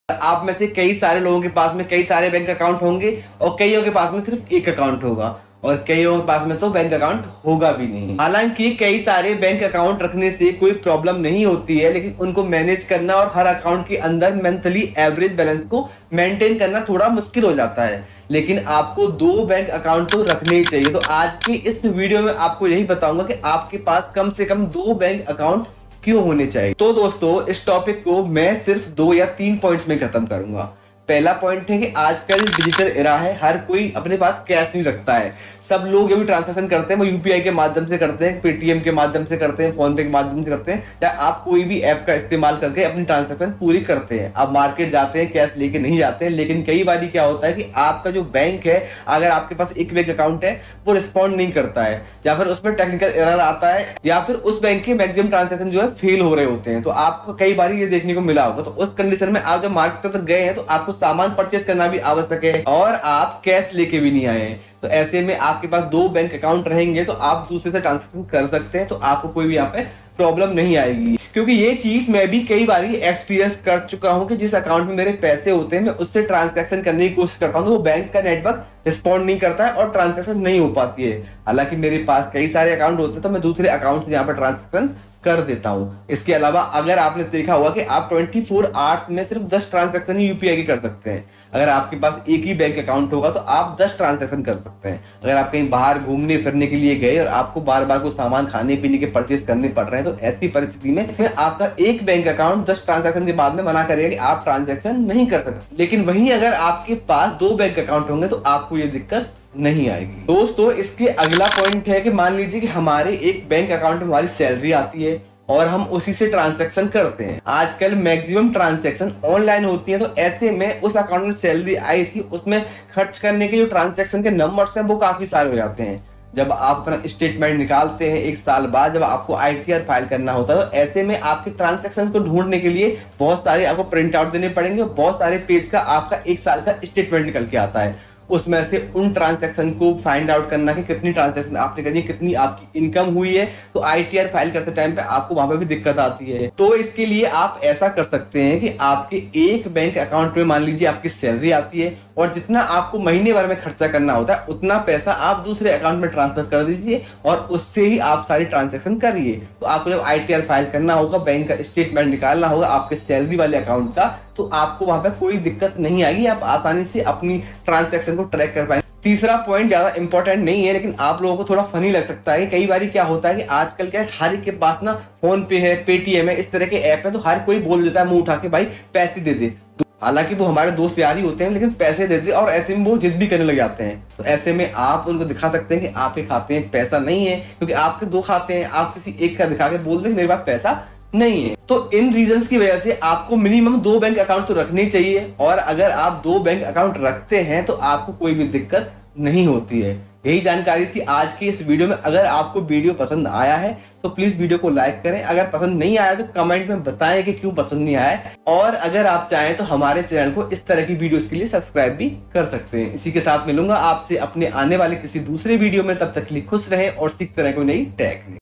आप में से कई सारे लोगों के पास में कई सारे बैंक अकाउंट होंगे और कईयों के पास में सिर्फ एक अकाउंट होगा और कईयों के पास में तो बैंक अकाउंट होगा भी नहीं। हालांकि कई सारे बैंक अकाउंट रखने से कोई प्रॉब्लम नहीं होती है, लेकिन उनको मैनेज करना और हर अकाउंट के अंदर मंथली एवरेज बैलेंस को मेंटेन करना थोड़ा मुश्किल हो जाता है। लेकिन आपको 2 बैंक अकाउंट तो रखने ही चाहिए। तो आज की इस वीडियो में आपको यही बताऊंगा कि आपके पास कम से कम 2 बैंक अकाउंट क्यों होने चाहिए। तो दोस्तों, इस टॉपिक को मैं सिर्फ 2 या 3 पॉइंट्स में खत्म करूंगा। पहला पॉइंट है कि आजकल डिजिटल एरा है, हर कोई अपने पास कैश नहीं रखता है। सब लोग जो भी ट्रांजैक्शन करते हैं वो यूपीआई के माध्यम से करते हैं, पेटीएम के माध्यम से करते हैं, फोन पे के माध्यम से करते हैं, या आप कोई भी ऐप का इस्तेमाल करके अपनी ट्रांजैक्शन पूरी करते हैं। आप मार्केट जाते हैं, कैश लेके नहीं जाते हैं। लेकिन कई बार क्या होता है कि आपका जो बैंक है, अगर आपके पास एक बैंक अकाउंट है, वो रिस्पॉन्ड नहीं करता है, या फिर उसमें टेक्निकल एरर आता है, या फिर उस बैंक के मैक्सिमम ट्रांजैक्शन जो है फेल हो रहे होते हैं। तो आपको कई बार ये देखने को मिला होगा। तो उस कंडीशन में आप जब मार्केट तक गए हैं तो आपको सामान परचेस करना भी आवश्यक है और आप कैश लेके भी नहीं आए हैं। तो ऐसे में आपके पास 2 बैंक अकाउंट रहेंगे तो आप दूसरे से ट्रांजैक्शन कर सकते हैं, तो आपको कोई भी यहाँ पे प्रॉब्लम नहीं आएगी। क्योंकि ये चीज मैं भी कई बार एक्सपीरियंस कर चुका हूं कि जिस अकाउंट में मेरे पैसे होते हैं मैं उससे ट्रांजैक्शन करने की कोशिश करता हूं तो वो बैंक का नेटवर्क रिस्पॉन्ड नहीं करता है और ट्रांजैक्शन नहीं हो पाती है। हालांकि मेरे पास कई सारे अकाउंट होते हैं तो मैं दूसरे अकाउंट से यहाँ पर ट्रांजैक्शन कर देता हूं। इसके अलावा अगर आपने देखा होगा कि आप 24 आवर्स में सिर्फ 10 ट्रांजैक्शन ही यूपीआई की कर सकते हैं। अगर आपके पास एक ही बैंक अकाउंट होगा तो आप 10 ट्रांजैक्शन कर सकते हैं। अगर आप कहीं बाहर घूमने फिरने के लिए गए और आपको बार बार कोई सामान खाने पीने के परचेस करने पड़ रहे हैं तो ऐसी परिस्थिति में आपका एक बैंक अकाउंट 10 ट्रांजैक्शन के बाद में मना करेगा कि आप ट्रांजैक्शन नहीं कर सकते। लेकिन वहीं अगर आपके पास 2 बैंक अकाउंट होंगे तो आपको ये दिक्कत नहीं आएगी। दोस्तों, इसके अगला पॉइंट है कि मान लीजिए कि हमारे एक बैंक अकाउंट में हमारी सैलरी आती है और हम उसी से ट्रांजैक्शन करते हैं। आजकल मैक्सिमम ट्रांजैक्शन ऑनलाइन होती है, तो ऐसे में उस अकाउंट में सैलरी आई थी उसमें खर्च करने के जो ट्रांजैक्शन के नंबर्स हैं वो काफी सारे हो जाते हैं। जब आप अपना स्टेटमेंट निकालते हैं 1 साल बाद, जब आपको आईटीआर फाइल करना होता है, तो ऐसे में आपके ट्रांजैक्शन को ढूंढने के लिए बहुत सारे आपको प्रिंट आउट देने पड़ेंगे। बहुत सारे पेज का आपका 1 साल का स्टेटमेंट निकल के आता है। उसमें से उन ट्रांजैक्शन को फाइंड आउट करना कि कितनी ट्रांजैक्शन आपने करी, कितनी आपकी इनकम हुई है। तो आईटीआर फाइल करते टाइम पे आपको वहां पे भी दिक्कत आती है। तो इसके लिए आप ऐसा कर सकते हैं कि आपके एक बैंक अकाउंट में मान लीजिए आपकी सैलरी आती है और जितना आपको महीने भर में खर्चा करना होता है उतना पैसा आप दूसरे अकाउंट में ट्रांसफर कर दीजिए और उससे ही आप सारी ट्रांजैक्शन करिए। तो आपको जब आईटीआर फाइल करना होगा, बैंक का स्टेटमेंट निकालना होगा आपके सैलरी वाले अकाउंट का, तो आपको वहां पर कोई दिक्कत नहीं आएगी। आप आसानी से अपनी ट्रांजैक्शन को ट्रैक कर पाएंगे। तीसरा पॉइंट ज्यादा इंपॉर्टेंट नहीं है, लेकिन आप लोगों को थोड़ा फनी लग सकता है। कई बार क्या होता है कि आजकल क्या हर एक के पास ना फोन पे है, पेटीएम है, इस तरह के ऐप है, तो हर कोई बोल देता है मुंह उठा के भाई पैसे दे दे। हालांकि वो हमारे दोस्त यार ही होते हैं, लेकिन पैसे देते और ऐसे में वो जिद भी करने लग जाते हैं। तो ऐसे में आप उनको दिखा सकते हैं कि आपके खाते में पैसा नहीं है, क्योंकि आपके 2 खाते हैं। आप किसी एक का दिखा के बोल दें मेरे पास पैसा नहीं है। तो इन रीजंस की वजह से आपको मिनिमम 2 बैंक अकाउंट तो रखने चाहिए। और अगर आप 2 बैंक अकाउंट रखते हैं तो आपको कोई भी दिक्कत नहीं होती है। यही जानकारी थी आज की इस वीडियो में। अगर आपको वीडियो पसंद आया है तो प्लीज वीडियो को लाइक करें। अगर पसंद नहीं आया तो कमेंट में बताएं कि क्यों पसंद नहीं आया। और अगर आप चाहें तो हमारे चैनल को इस तरह की वीडियोस के लिए सब्सक्राइब भी कर सकते हैं। इसी के साथ मिलूंगा आपसे अपने आने वाले किसी दूसरे वीडियो में। तब तक के लिए खुश रहें और सीखते रहें कोई नई टेक्निक।